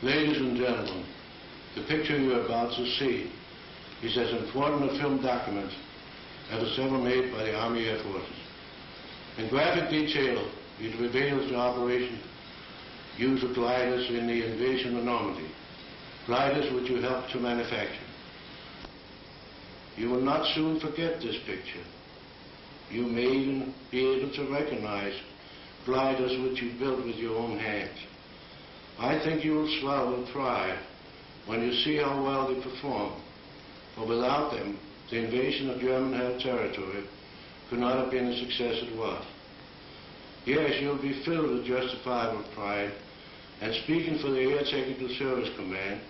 Ladies and gentlemen, the picture you're about to see is as important a film document as was ever made by the Army Air Forces. In graphic detail, it reveals the operation use of gliders in the invasion of Normandy, gliders which you helped to manufacture. You will not soon forget this picture. You may even be able to recognize gliders which you built with your own hands. I think you will swell with pride when you see how well they perform, for without them, the invasion of German-held territory could not have been the success it was. Yes, you'll be filled with justifiable pride, and speaking for the Air Technical Service Command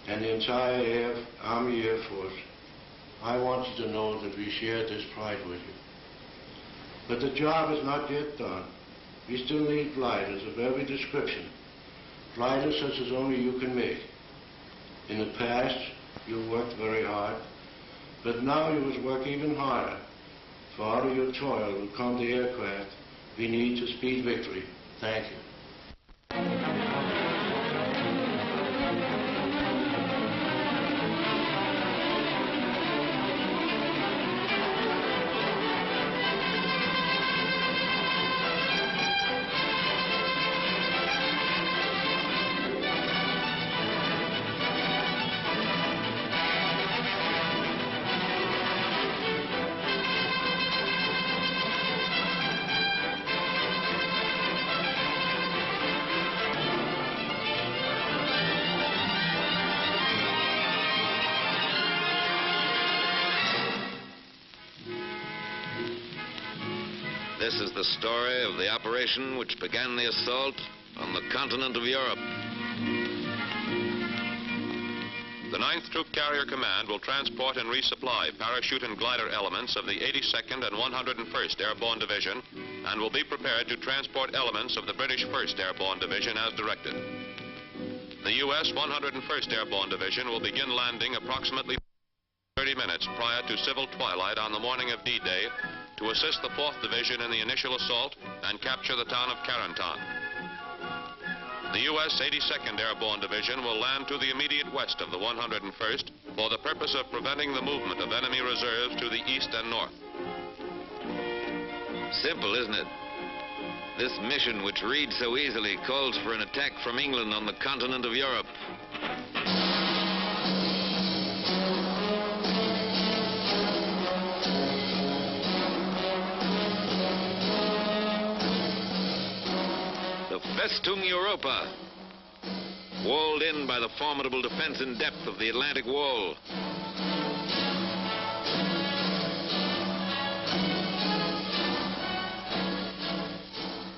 and the entire Army Air Force, I want you to know that we share this pride with you. But the job is not yet done. We still need gliders of every description, gliders such as only you can make. In the past, you worked very hard, but now you must work even harder, for out of your toil will come the aircraft we need to speed victory. Thank you. This is the story of the operation which began the assault on the continent of Europe. The 9th Troop Carrier Command will transport and resupply parachute and glider elements of the 82nd and 101st Airborne Division and will be prepared to transport elements of the British 1st Airborne Division as directed. The U.S. 101st Airborne Division will begin landing approximately 30 minutes prior to civil twilight on the morning of D-Day to assist the 4th Division in the initial assault and capture the town of Carentan. The U.S. 82nd Airborne Division will land to the immediate west of the 101st for the purpose of preventing the movement of enemy reserves to the east and north. Simple, isn't it? This mission, which reads so easily, calls for an attack from England on the continent of Europe. Festung Europa, walled in by the formidable defense in depth of the Atlantic Wall.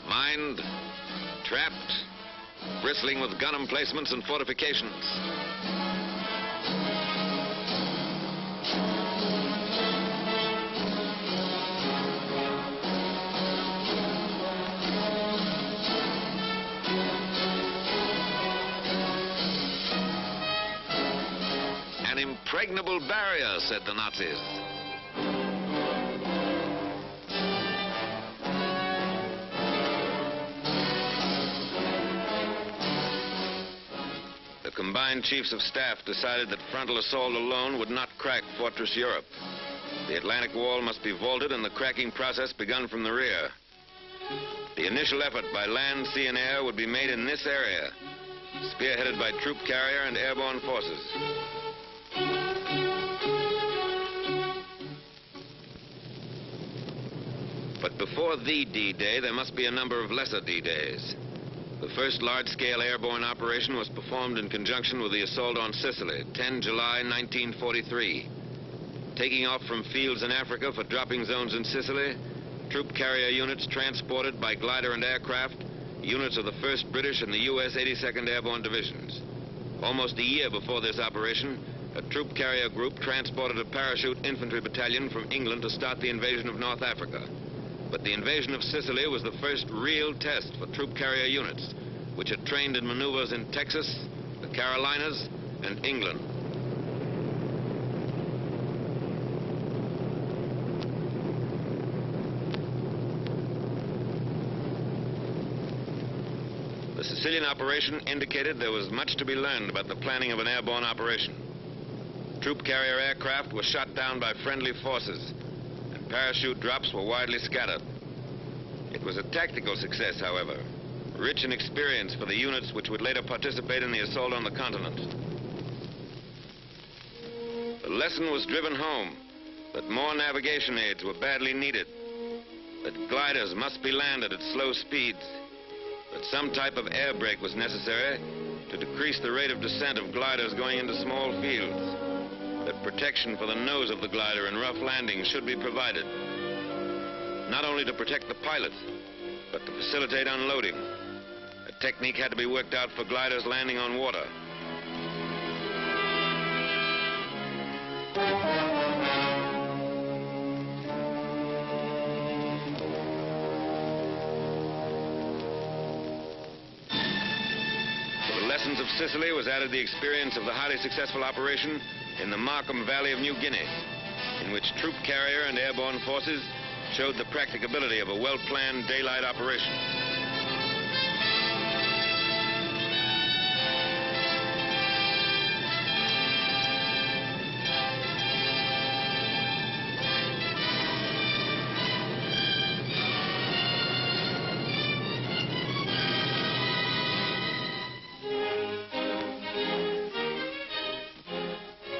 Mined, trapped, bristling with gun emplacements and fortifications. An impregnable barrier, said the Nazis. The combined chiefs of staff decided that frontal assault alone would not crack Fortress Europe. The Atlantic Wall must be vaulted and the cracking process begun from the rear. The initial effort by land, sea, and air would be made in this area, spearheaded by troop carrier and airborne forces. But before the D-Day, there must be a number of lesser D-Days. The first large-scale airborne operation was performed in conjunction with the assault on Sicily, 10 July 1943. Taking off from fields in Africa for dropping zones in Sicily, troop carrier units transported by glider and aircraft, units of the 1st British and the U.S. 82nd Airborne Divisions. Almost a year before this operation, a troop carrier group transported a parachute infantry battalion from England to start the invasion of North Africa. But the invasion of Sicily was the first real test for troop carrier units, which had trained in maneuvers in Texas, the Carolinas, and England. The Sicilian operation indicated there was much to be learned about the planning of an airborne operation. Troop carrier aircraft were shot down by friendly forces, and parachute drops were widely scattered. It was a tactical success, however, rich in experience for the units which would later participate in the assault on the continent. The lesson was driven home that more navigation aids were badly needed, that gliders must be landed at slow speeds, that some type of air brake was necessary to decrease the rate of descent of gliders going into small fields, that protection for the nose of the glider in rough landings should be provided, not only to protect the pilot, but to facilitate unloading. A technique had to be worked out for gliders landing on water. To the lessons of Sicily was added the experience of the highly successful operation in the Markham Valley of New Guinea, in which troop carrier and airborne forces showed the practicability of a well-planned daylight operation.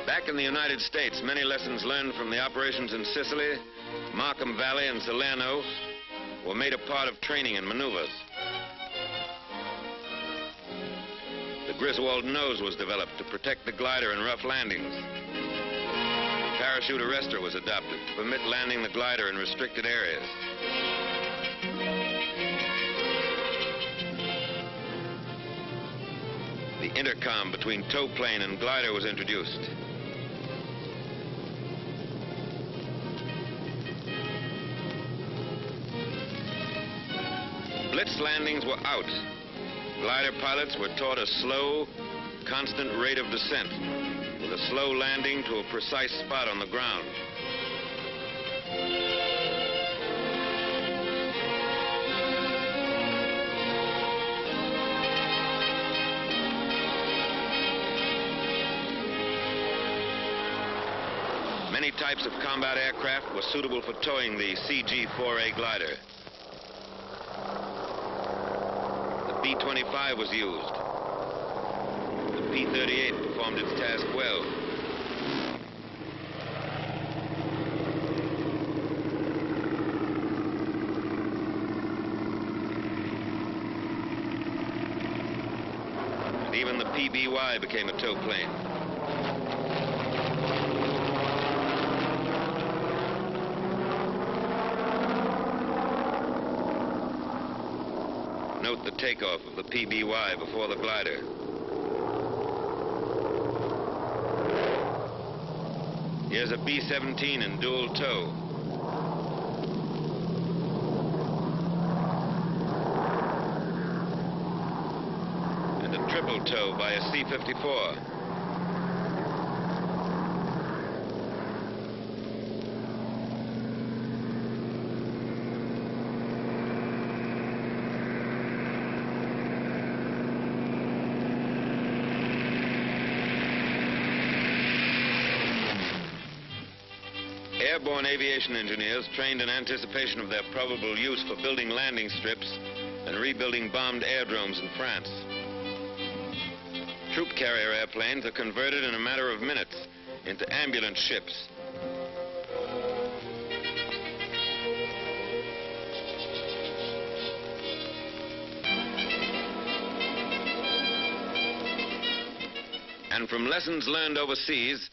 Back in the United States, many lessons learned from the operations in Sicily, Markham Valley, and Salerno were made a part of training and maneuvers. The Griswold nose was developed to protect the glider in rough landings. A parachute arrestor was adopted to permit landing the glider in restricted areas. The intercom between tow plane and glider was introduced. Blitz landings were out. Glider pilots were taught a slow, constant rate of descent, with a slow landing to a precise spot on the ground. Many types of combat aircraft were suitable for towing the CG-4A glider. The B-25 was used. The P-38 performed its task well. And even the PBY became a tow plane. Note the takeoff of the PBY before the glider. Here's a B-17 in dual tow. And a triple tow by a C-54. Airborne aviation engineers trained in anticipation of their probable use for building landing strips and rebuilding bombed aerodromes in France. Troop carrier airplanes are converted in a matter of minutes into ambulance ships. And from lessons learned overseas,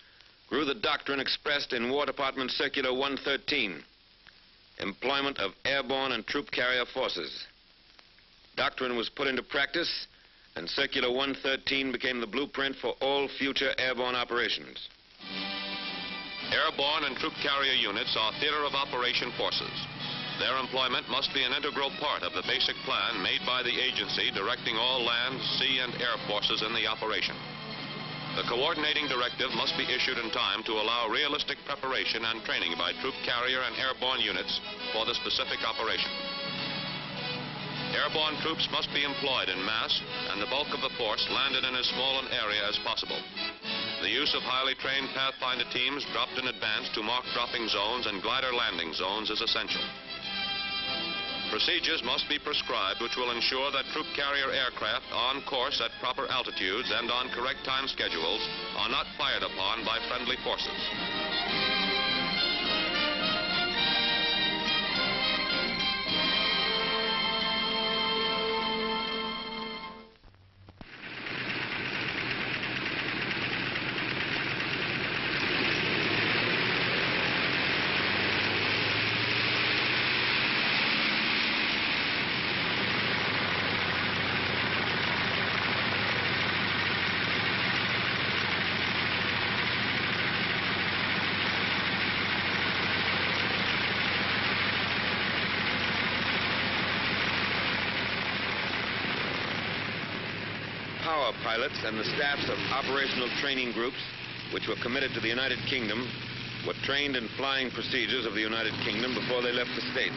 grew the doctrine expressed in War Department Circular 113, employment of airborne and troop carrier forces. Doctrine was put into practice, and Circular 113 became the blueprint for all future airborne operations. Airborne and troop carrier units are theater of operation forces. Their employment must be an integral part of the basic plan made by the agency directing all land, sea, and air forces in the operation. The coordinating directive must be issued in time to allow realistic preparation and training by troop carrier and airborne units for the specific operation. Airborne troops must be employed in mass, and the bulk of the force landed in as small an area as possible. The use of highly trained Pathfinder teams dropped in advance to mark dropping zones and glider landing zones is essential. Procedures must be prescribed which will ensure that troop carrier aircraft on course at proper altitudes and on correct time schedules are not fired upon by friendly forces. Power pilots and the staffs of operational training groups, which were committed to the United Kingdom, were trained in flying procedures of the United Kingdom before they left the States.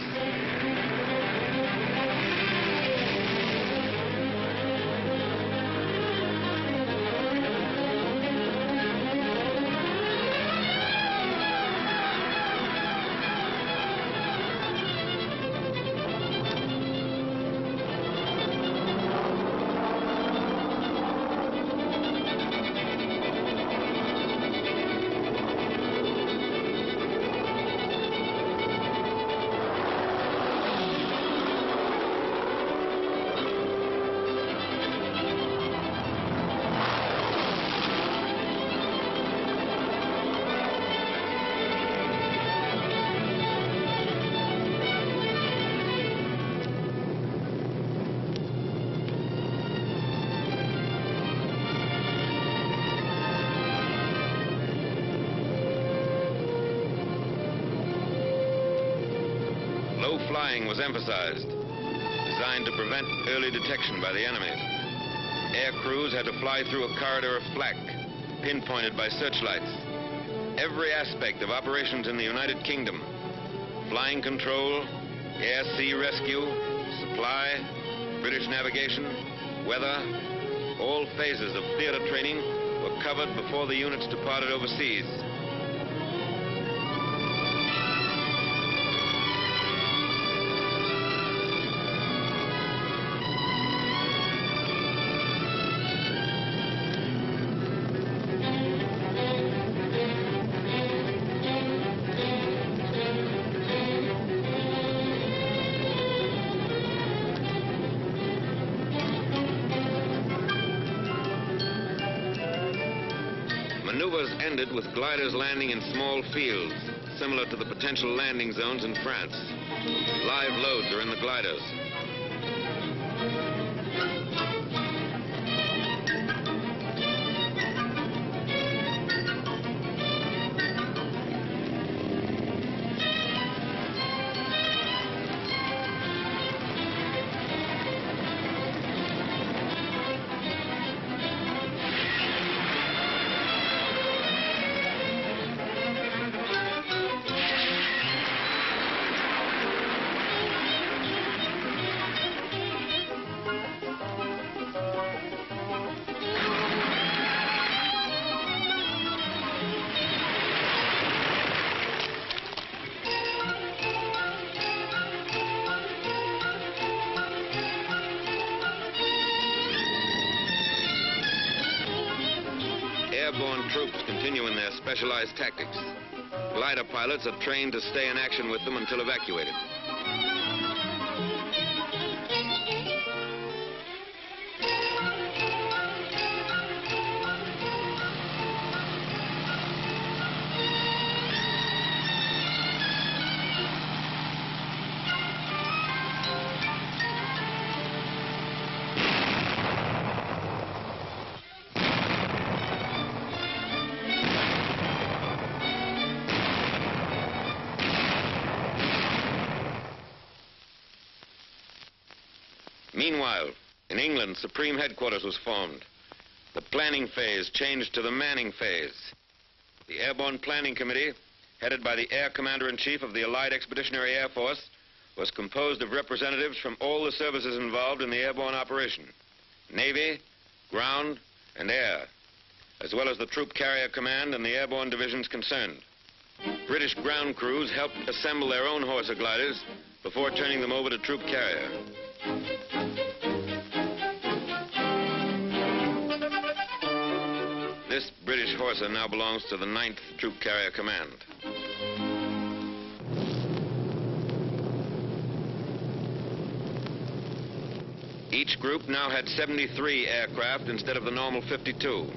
Low flying was emphasized, designed to prevent early detection by the enemy. Air crews had to fly through a corridor of flak, pinpointed by searchlights. Every aspect of operations in the United Kingdom, flying control, air-sea rescue, supply, British navigation, weather, all phases of theater training were covered before the units departed overseas. Maneuvers ended with gliders landing in small fields, similar to the potential landing zones in France. Live loads are in the gliders. Airborne troops continue in their specialized tactics. Glider pilots are trained to stay in action with them until evacuated. Meanwhile, in England, Supreme Headquarters was formed. The planning phase changed to the manning phase. The Airborne Planning Committee, headed by the Air Commander-in-Chief of the Allied Expeditionary Air Force, was composed of representatives from all the services involved in the airborne operation: Navy, ground, and air, as well as the Troop Carrier Command and the airborne divisions concerned. British ground crews helped assemble their own Horsa gliders before turning them over to Troop Carrier. This British Horsa now belongs to the 9th Troop Carrier Command. Each group now had 73 aircraft instead of the normal 52.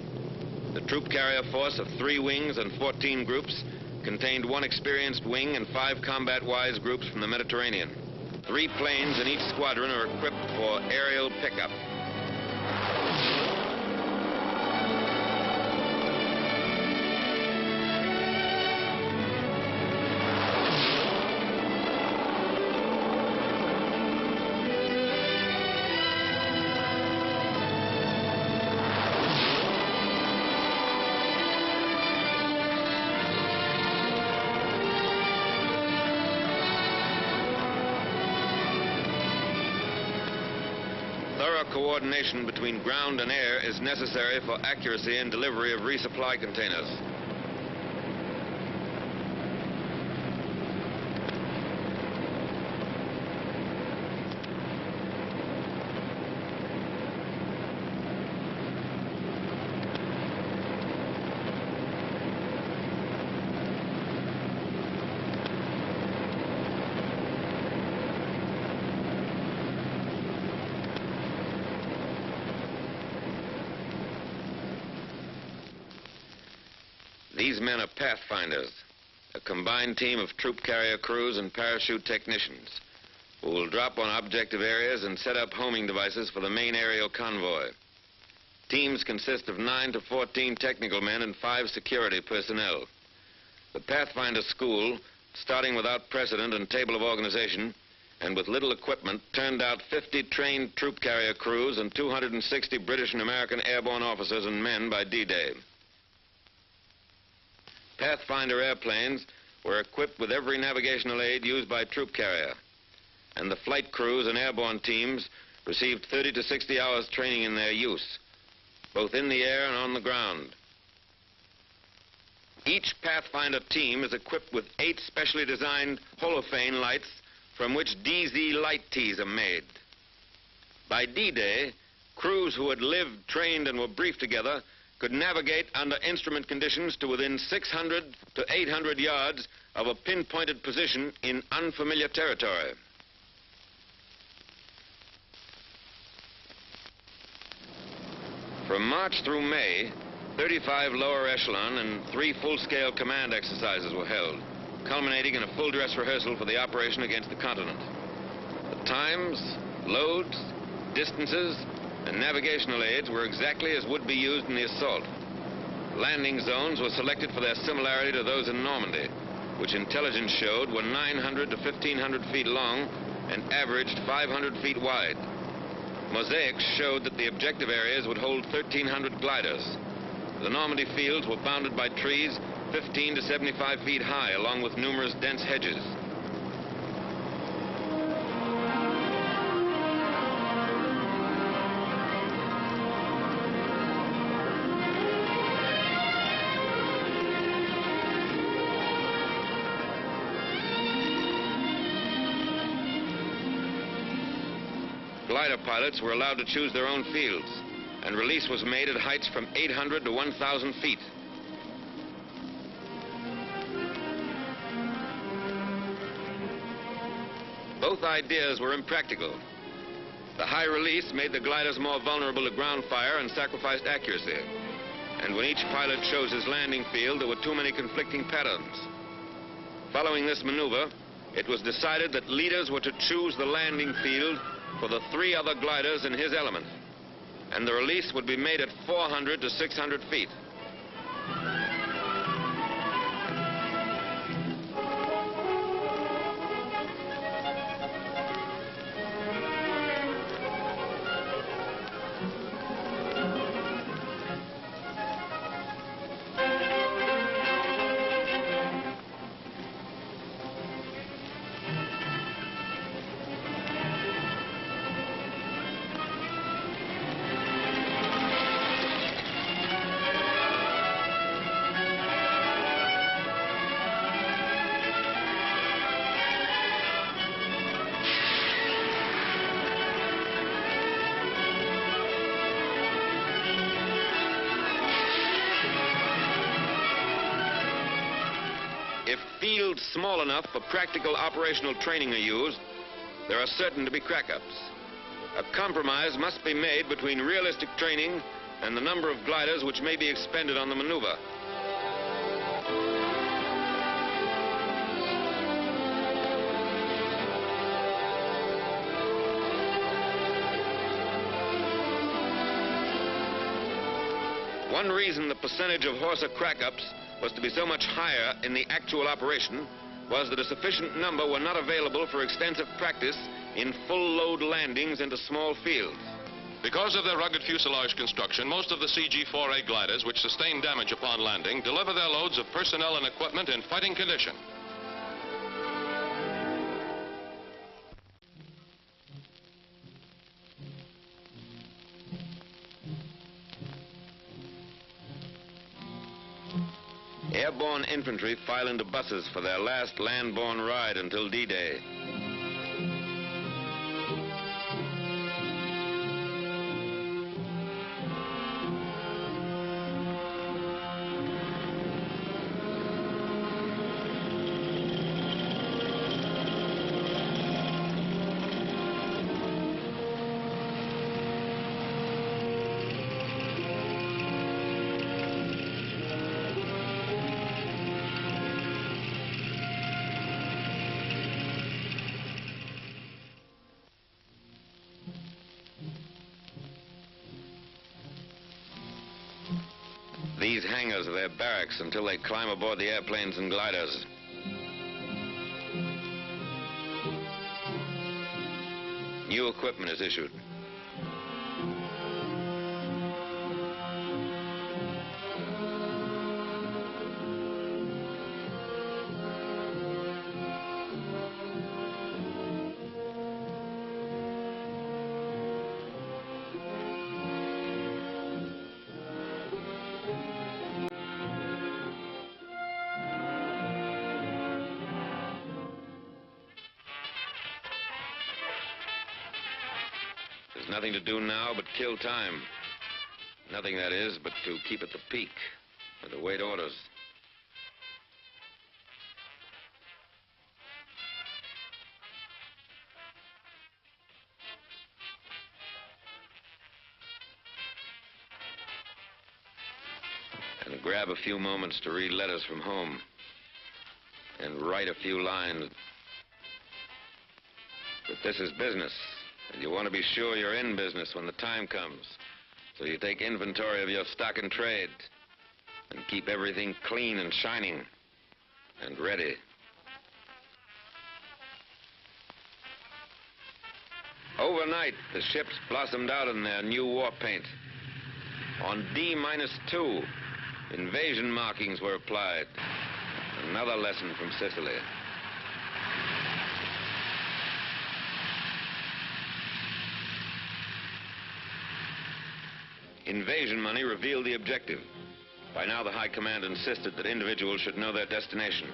The troop carrier force of 3 wings and 14 groups contained 1 experienced wing and 5 combat-wise groups from the Mediterranean. 3 planes in each squadron are equipped for aerial pickup. Coordination between ground and air is necessary for accuracy in delivery of resupply containers. These men are pathfinders, a combined team of troop carrier crews and parachute technicians who will drop on objective areas and set up homing devices for the main aerial convoy. Teams consist of 9 to 14 technical men and 5 security personnel. The Pathfinder School, starting without precedent and table of organization, and with little equipment, turned out 50 trained troop carrier crews and 260 British and American airborne officers and men by D-Day. Pathfinder airplanes were equipped with every navigational aid used by troop carrier, and the flight crews and airborne teams received 30 to 60 hours training in their use, both in the air and on the ground. Each Pathfinder team is equipped with 8 specially designed holophane lights from which DZ light tees are made. By D-Day, crews who had lived, trained, and were briefed together could navigate under instrument conditions to within 600 to 800 yards of a pinpointed position in unfamiliar territory. From March through May, 35 lower echelon and 3 full-scale command exercises were held, culminating in a full dress rehearsal for the operation against the continent. The times, loads, distances, and navigational aids were exactly as would be used in the assault. Landing zones were selected for their similarity to those in Normandy, which intelligence showed were 900 to 1,500 feet long and averaged 500 feet wide. Mosaics showed that the objective areas would hold 1,300 gliders. The Normandy fields were bounded by trees 15 to 75 feet high, along with numerous dense hedges. Glider pilots were allowed to choose their own fields, and release was made at heights from 800 to 1,000 feet. Both ideas were impractical. The high release made the gliders more vulnerable to ground fire and sacrificed accuracy. And when each pilot chose his landing field, there were too many conflicting patterns. Following this maneuver, it was decided that leaders were to choose the landing field for the 3 other gliders in his element, and the release would be made at 400 to 600 feet. If fields small enough for practical operational training are used, there are certain to be crack-ups. A compromise must be made between realistic training and the number of gliders which may be expended on the maneuver. One reason the percentage of Horsa crack-ups was to be so much higher in the actual operation was that a sufficient number were not available for extensive practice in full-load landings into small fields. Because of their rugged fuselage construction, most of the CG-4A gliders which sustain damage upon landing deliver their loads of personnel and equipment in fighting condition. Airborne infantry file into buses for their last land-borne ride until D-Day. These hangars are their barracks until they climb aboard the airplanes and gliders. New equipment is issued. There's nothing to do now but kill time. Nothing, that is, but to keep at the peak and to wait orders. And grab a few moments to read letters from home and write a few lines. But this is business. And you want to be sure you're in business when the time comes. So you take inventory of your stock and trade and keep everything clean and shining and ready. Overnight, the ships blossomed out in their new war paint. On D-2, invasion markings were applied. Another lesson from Sicily. Invasion money revealed the objective. By now, the High Command insisted that individuals should know their destination.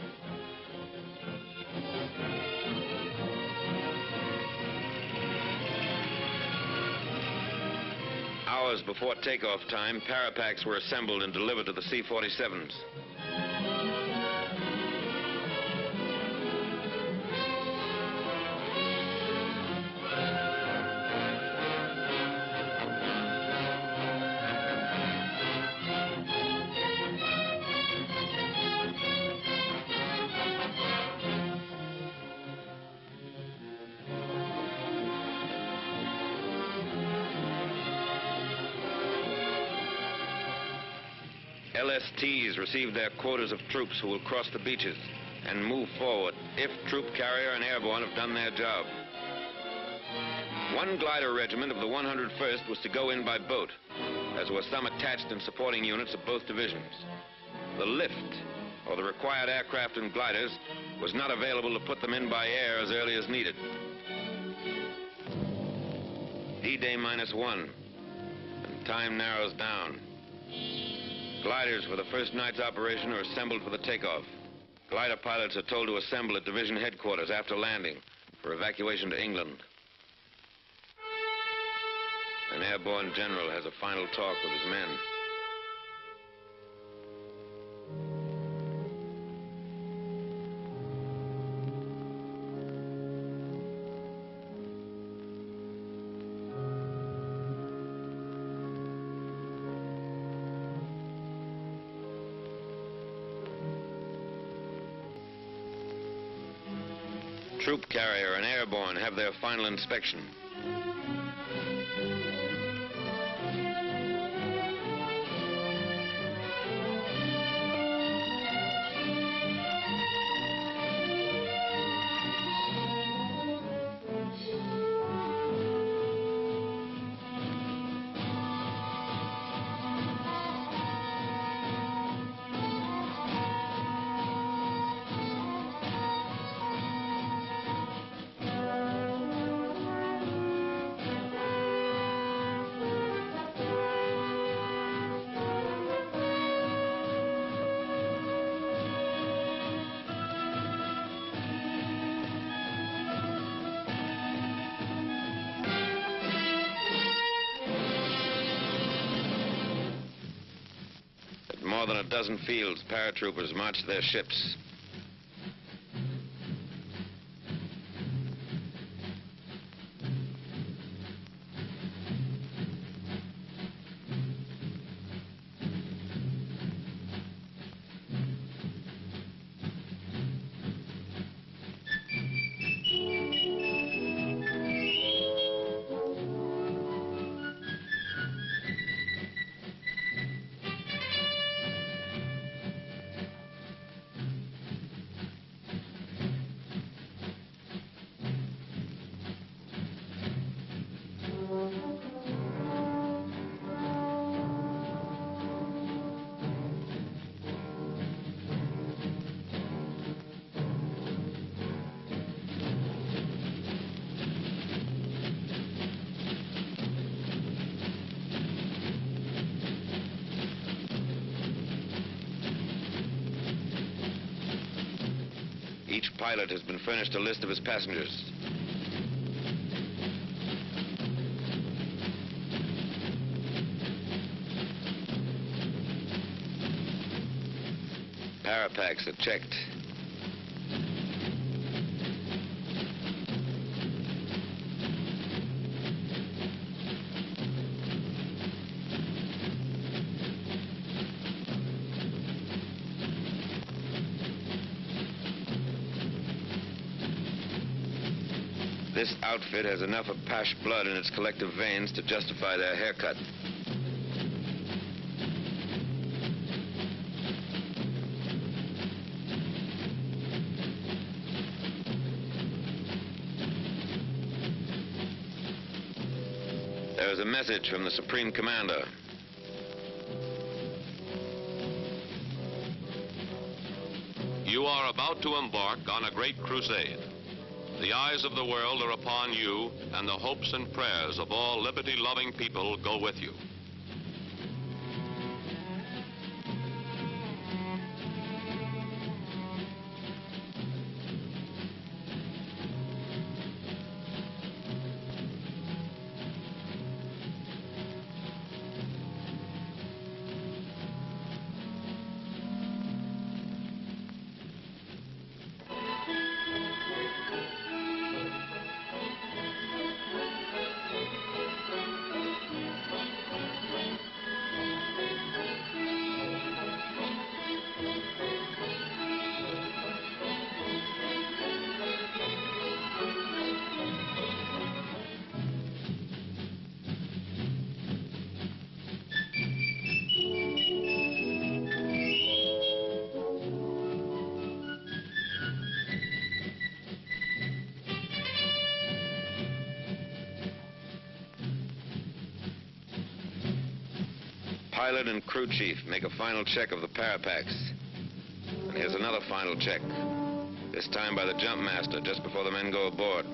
Hours before takeoff time, parapacks were assembled and delivered to the C-47s. LSTs received their quotas of troops who will cross the beaches and move forward if troop carrier and airborne have done their job. One glider regiment of the 101st was to go in by boat, as were some attached and supporting units of both divisions. The lift, or the required aircraft and gliders, was not available to put them in by air as early as needed. D-Day -1, and time narrows down. Gliders for the first night's operation are assembled for the takeoff. Glider pilots are told to assemble at division headquarters after landing for evacuation to England. An airborne general has a final talk with his men. troop carrier and airborne have their final inspection. More than a dozen fields, paratroopers march to their ships. Each pilot has been furnished a list of his passengers. Parapacks are checked. This outfit has enough Apache blood in its collective veins to justify their haircut. There is a message from the Supreme Commander. You are about to embark on a great crusade. The eyes of the world are upon you, and the hopes and prayers of all liberty-loving people go with you. Pilot and crew chief make a final check of the parapacks. And here's another final check, this time by the jump master just before the men go aboard.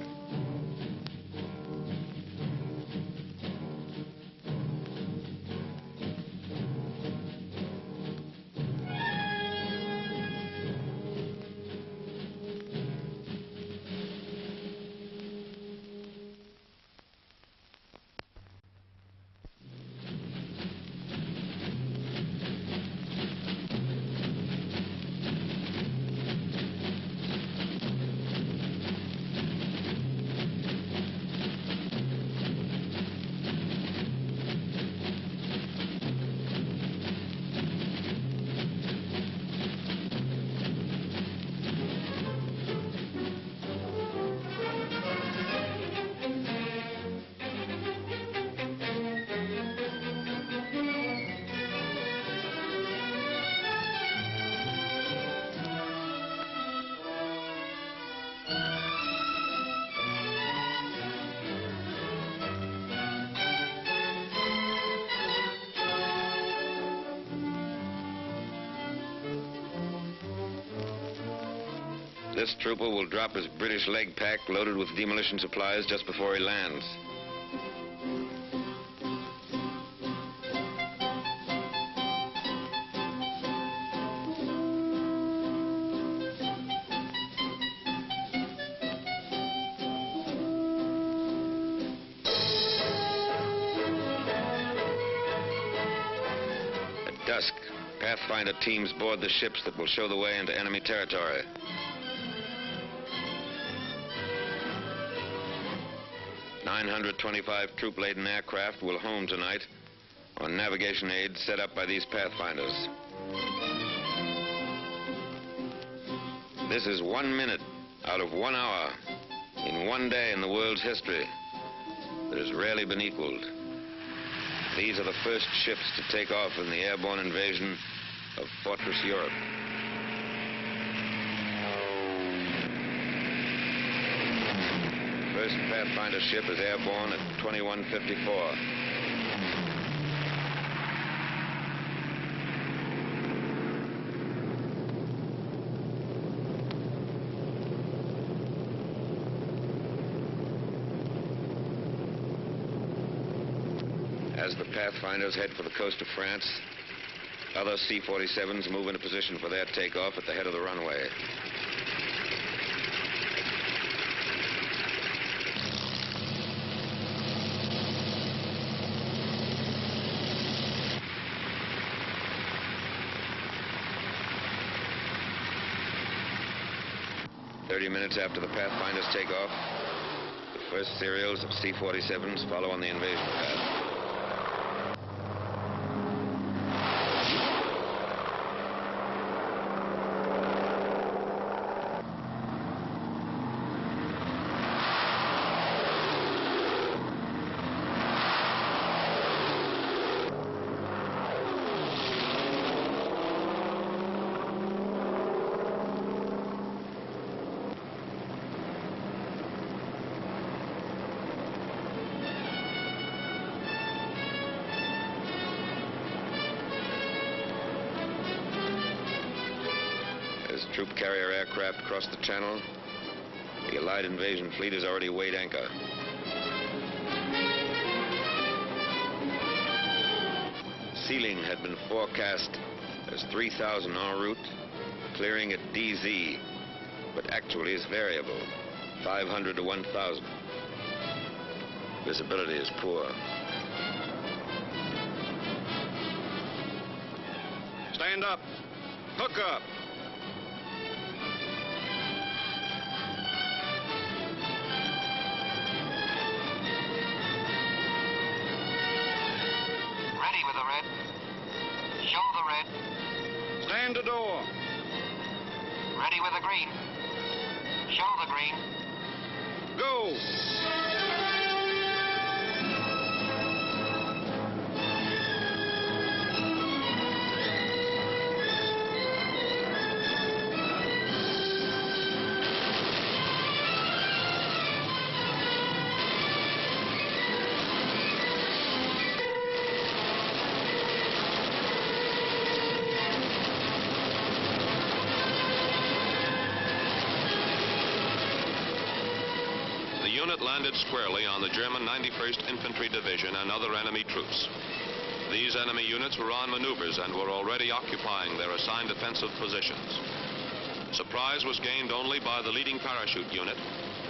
This trooper will drop his British leg pack loaded with demolition supplies just before he lands. At dusk, Pathfinder teams board the ships that will show the way into enemy territory. .925 troop-laden aircraft will home tonight on navigation aids set up by these Pathfinders. This is 1 minute out of 1 hour in one day in the world's history that has rarely been equaled. These are the first ships to take off in the airborne invasion of Fortress Europe. First Pathfinder ship is airborne at 21:54. As the Pathfinders head for the coast of France, other C-47s move into position for their takeoff at the head of the runway. Minutes after the Pathfinders take off, the first serials of C-47s follow on the invasion path. As troop carrier aircraft cross the channel, the Allied invasion fleet has already weighed anchor. Sealing had been forecast as 3,000 en route, clearing at DZ, but actually is variable, 500 to 1,000. Visibility is poor. Stand up. Hook up. Ready with the red. Show the red. Stand to door. Ready with the green. Show the green. Go. The unit landed squarely on the German 91st Infantry Division and other enemy troops. These enemy units were on maneuvers and were already occupying their assigned defensive positions. Surprise was gained only by the leading parachute unit,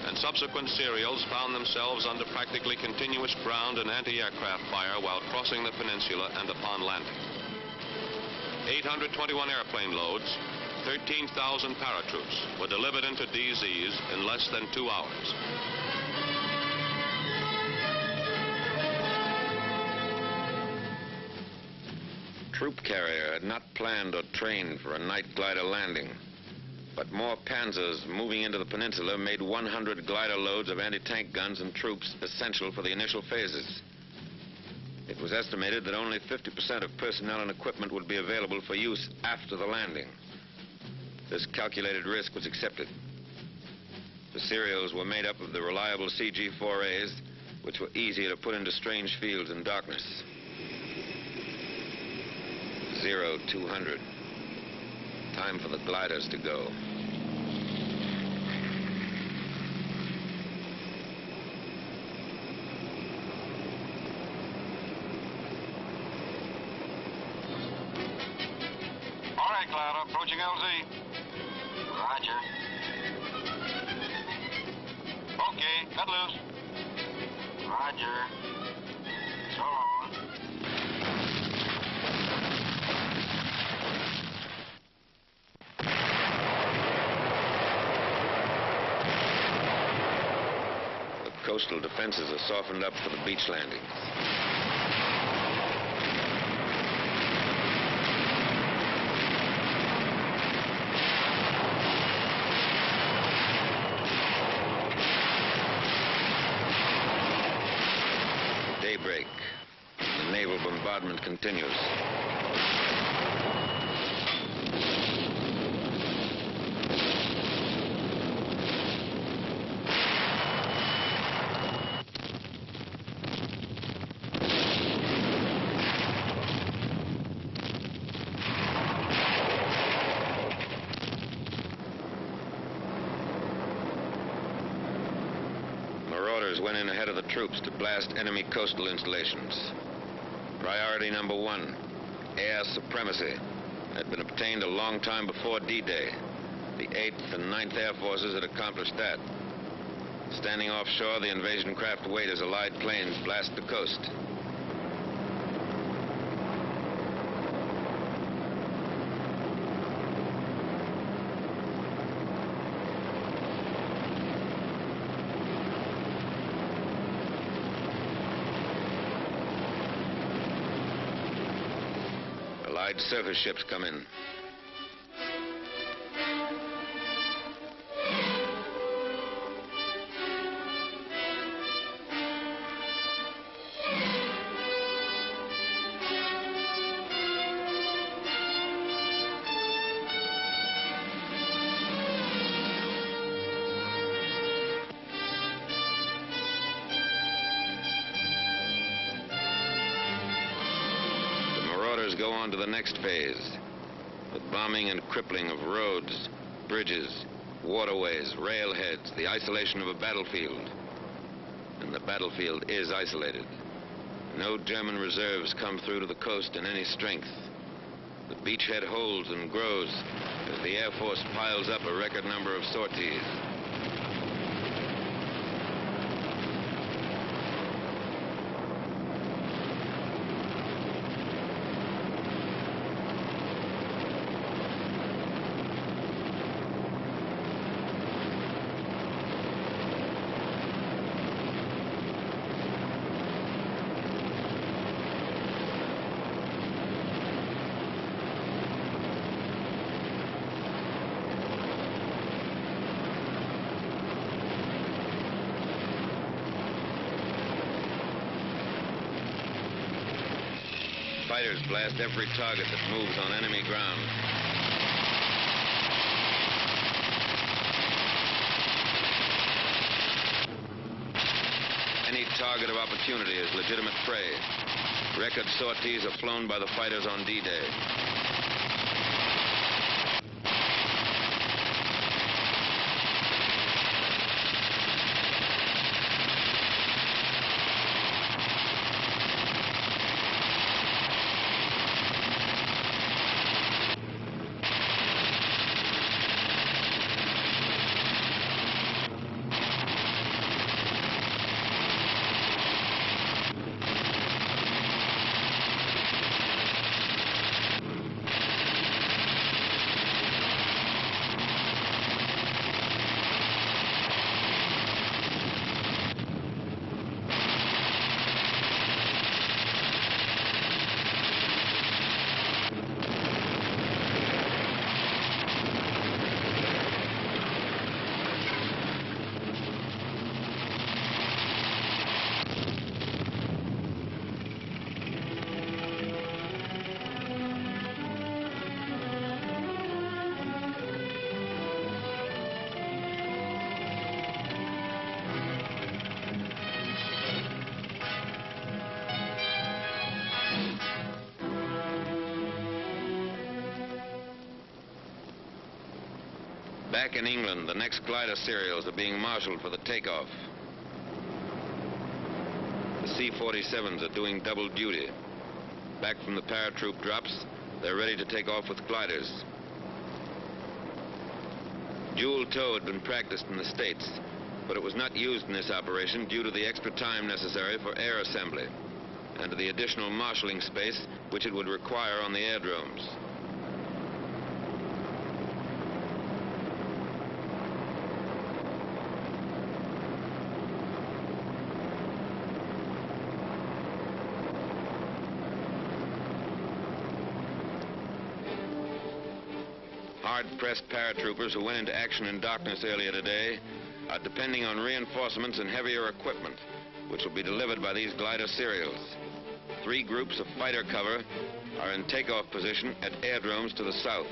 and subsequent serials found themselves under practically continuous ground and anti-aircraft fire while crossing the peninsula and upon landing. 821 airplane loads, 13,000 paratroops were delivered into DZs in less than 2 hours. Troop carrier had not planned or trained for a night glider landing, but more panzers moving into the peninsula made 100 glider loads of anti-tank guns and troops essential for the initial phases. It was estimated that only 50% of personnel and equipment would be available for use after the landing. This calculated risk was accepted. The serials were made up of the reliable CG-4As, which were easier to put into strange fields in darkness. 0200. Time for the gliders to go. Cloud, approaching LZ. Roger. Okay, cut loose. Roger. So long. The coastal defenses are softened up for the beach landings. Daybreak. The naval bombardment continues. Marauders went in ahead of the troops to blast enemy coastal installations. Priority number 1, air supremacy, had been obtained a long time before D-Day. The 8th and 9th Air Forces had accomplished that. Standing offshore, the invasion craft wait as Allied planes blast the coast. Allied surface ships come in. Go on to the next phase, the bombing and crippling of roads, bridges, waterways, railheads, the isolation of a battlefield. And the battlefield is isolated. No German reserves come through to the coast in any strength. The beachhead holds and grows as the Air Force piles up a record number of sorties. Fighters blast every target that moves on enemy ground. Any target of opportunity is legitimate prey. Record sorties are flown by the fighters on D-Day. Back in England, the next glider serials are being marshaled for the takeoff. The C-47s are doing double duty. Back from the paratroop drops, they're ready to take off with gliders. Dual tow had been practiced in the States, but it was not used in this operation due to the extra time necessary for air assembly and to the additional marshalling space which it would require on the aerodromes. Hard-pressed paratroopers who went into action in darkness earlier today are depending on reinforcements and heavier equipment, which will be delivered by these glider serials. 3 groups of fighter cover are in takeoff position at aerodromes to the south.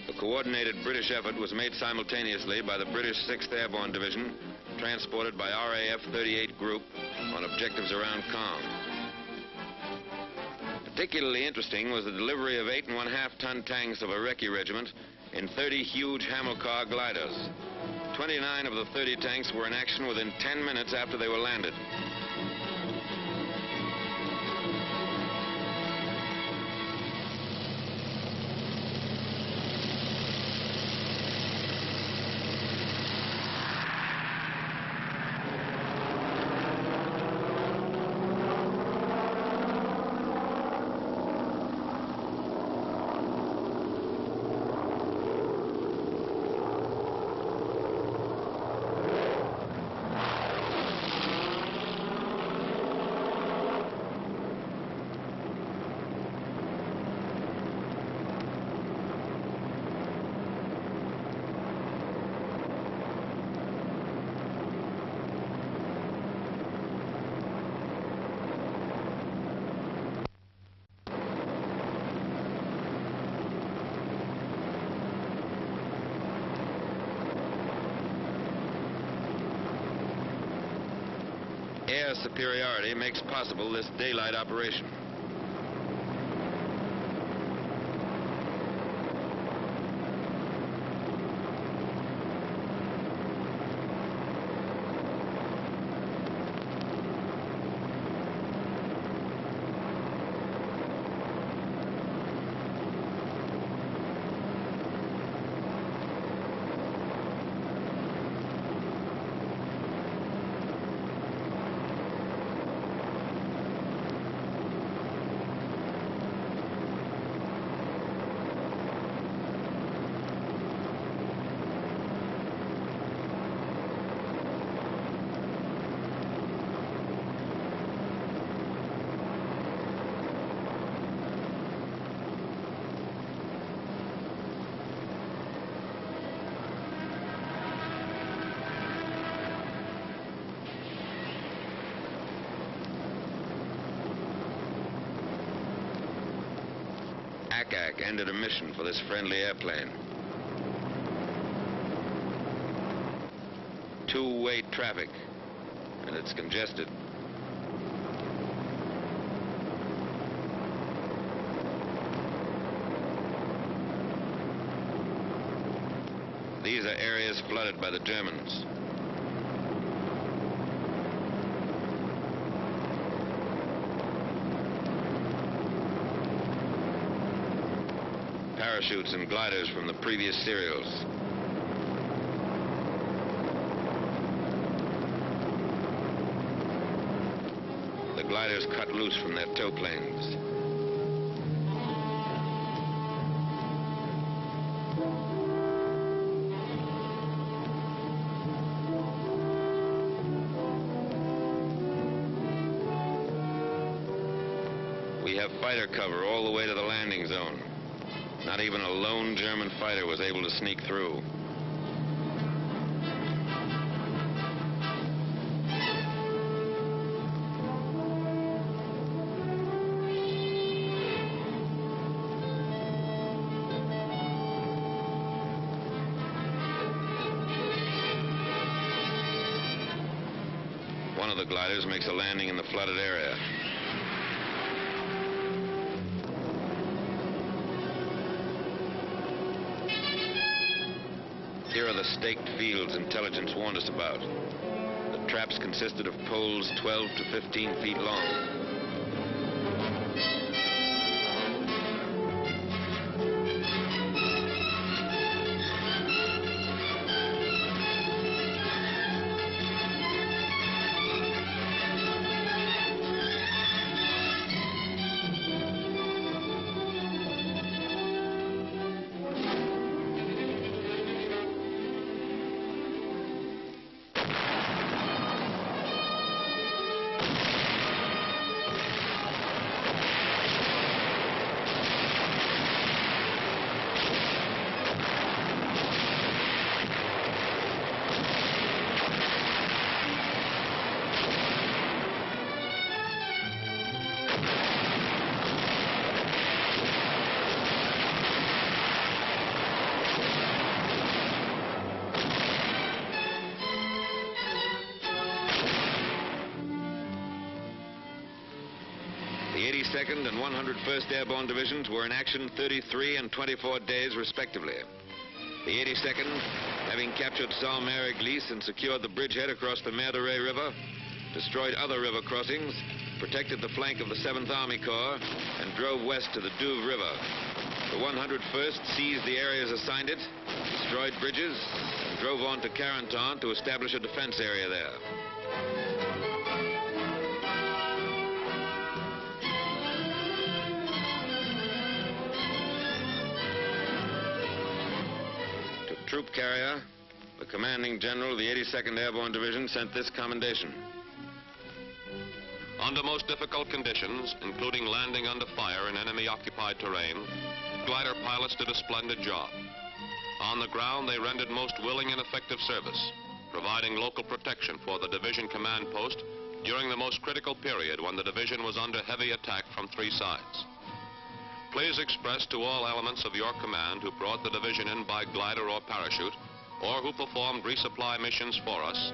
A coordinated British effort was made simultaneously by the British 6th Airborne Division, transported by RAF 38 Group on objectives around Caen. Particularly interesting was the delivery of 8.5-ton tanks of a Recce regiment in 30 huge Hamilcar gliders. 29 of the 30 tanks were in action within 10 minutes after they were landed. Air superiority makes possible this daylight operation. ACAC ended a mission for this friendly airplane. Two-way traffic, and it's congested. These are areas flooded by the Germans. Parachutes and gliders from the previous serials. The gliders cut loose from their tow planes. We have fighter cover all the way to the landing zone. Not even a lone German fighter was able to sneak through. One of the gliders makes a landing in the flooded area. Here are the staked fields intelligence warned us about. The traps consisted of poles 12 to 15 feet long. The 82nd and 101st Airborne Divisions were in action 33 and 24 days, respectively. The 82nd, having captured Sault-Mère-Église and secured the bridgehead across the Mer de Ré River, destroyed other river crossings, protected the flank of the 7th Army Corps, and drove west to the Douve River. The 101st seized the areas assigned it, destroyed bridges, and drove on to Carentan to establish a defense area there. Troop carrier, the commanding general of the 82nd Airborne Division sent this commendation. Under most difficult conditions, including landing under fire in enemy-occupied terrain, glider pilots did a splendid job. On the ground, they rendered most willing and effective service, providing local protection for the division command post during the most critical period when the division was under heavy attack from 3 sides. Please express to all elements of your command who brought the division in by glider or parachute, or who performed resupply missions for us,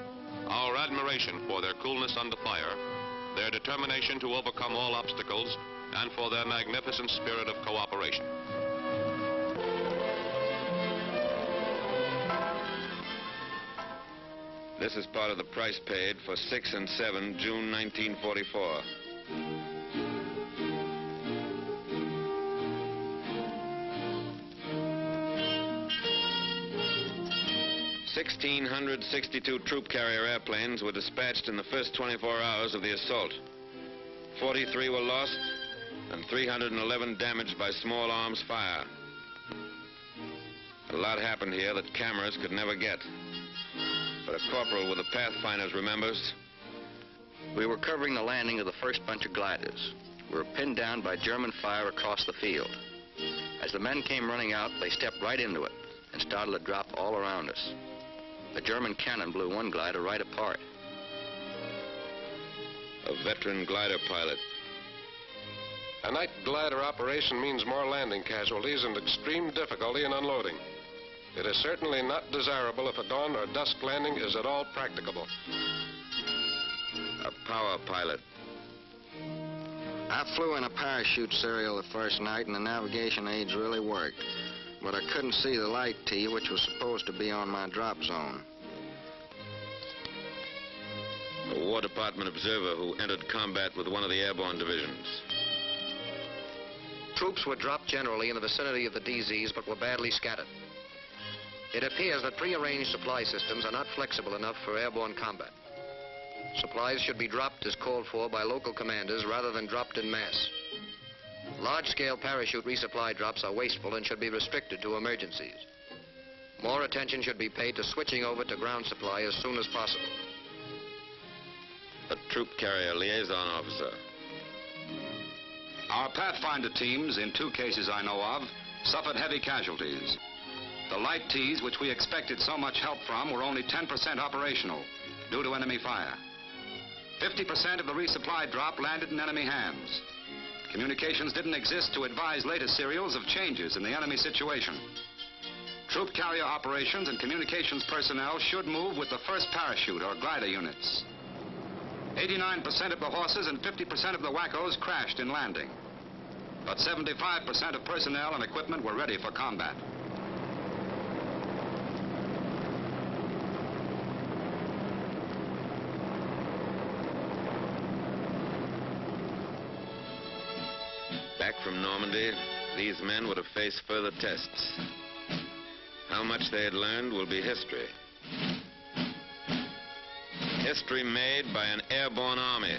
our admiration for their coolness under fire, their determination to overcome all obstacles, and for their magnificent spirit of cooperation. This is part of the price paid for 6 and 7 June 1944. $1,662 troop carrier airplanes were dispatched in the first 24 hours of the assault. 43 were lost and 311 damaged by small arms fire. A lot happened here that cameras could never get. But a corporal with the Pathfinders remembers. We were covering the landing of the first bunch of gliders. We were pinned down by German fire across the field. As the men came running out, they stepped right into it and started to drop all around us. A German cannon blew one glider right apart. A veteran glider pilot. A night glider operation means more landing casualties and extreme difficulty in unloading. It is certainly not desirable if a dawn or dusk landing is at all practicable. A power pilot. I flew in a parachute serial the first night, and the navigation aids really worked. But I couldn't see the light T, which was supposed to be on my drop zone. A War Department observer who entered combat with one of the airborne divisions. Troops were dropped generally in the vicinity of the DZs, but were badly scattered. It appears that prearranged supply systems are not flexible enough for airborne combat. Supplies should be dropped as called for by local commanders rather than dropped en masse. Large-scale parachute resupply drops are wasteful and should be restricted to emergencies. More attention should be paid to switching over to ground supply as soon as possible. A troop carrier liaison officer. Our Pathfinder teams, in 2 cases I know of, suffered heavy casualties. The light Ts, which we expected so much help from, were only 10% operational due to enemy fire. 50% of the resupply drop landed in enemy hands. Communications didn't exist to advise later serials of changes in the enemy situation. Troop carrier operations and communications personnel should move with the first parachute or glider units. 89% of the horses and 50% of the wackos crashed in landing. But 75% of personnel and equipment were ready for combat. back from Normandy, these men would have faced further tests. How much they had learned will be history. History made by an airborne army.